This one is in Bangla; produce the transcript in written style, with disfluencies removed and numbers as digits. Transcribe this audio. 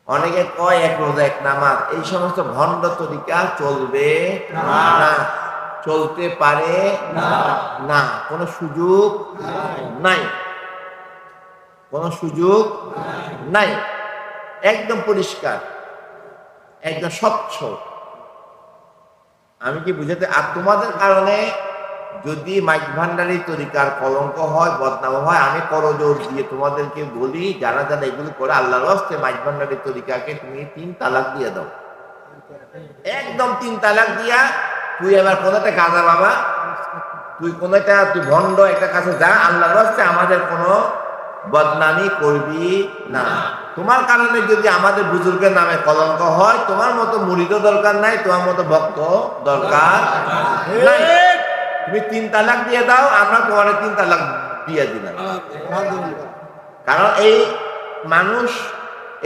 অনেকে কয় এক রোজা এক নামাজ, এই সমস্ত ভণ্ড তরিকা চলবে না, চলতে পারে না, কোনো সুযোগ নাই, কোনো সুযোগ নাই, একদম পরিষ্কার, একদম স্বচ্ছ। আমি কি বুঝাতে, আর তোমাদের কারণে যদি মাইক ভান্ডারি তরিকার কলঙ্ক হয়, বদনাম হয়, আমি করজোর দিয়ে তোমাদেরকে বলি, যারা যারা এগুলো করে আল্লাহর রাস্তে মাইক ভান্ডারি তরিকাকে তুমি 3 তালাক দিয়ে দাও, একদম 3 তালাক দিয়া তুই এবার কোনটা গাঁজা বাবা, তুই কোনটা, তুই ভণ্ড একটা কাছে যা, আল্লাহর রাস্তে আমাদের কোনো বদনামি করবি না। তোমার কারণে যদি আমাদের বুজুর্গের নামে কলঙ্ক হয়, তোমার মতো মুরিদও দরকার নাই, তোমার মতো ভক্ত দরকার নাই। তুমি 3 তালাক দিয়ে দাও, আমরা তোমার 3 তালাক দিয়ে দিলাম। কারণ এই মানুষ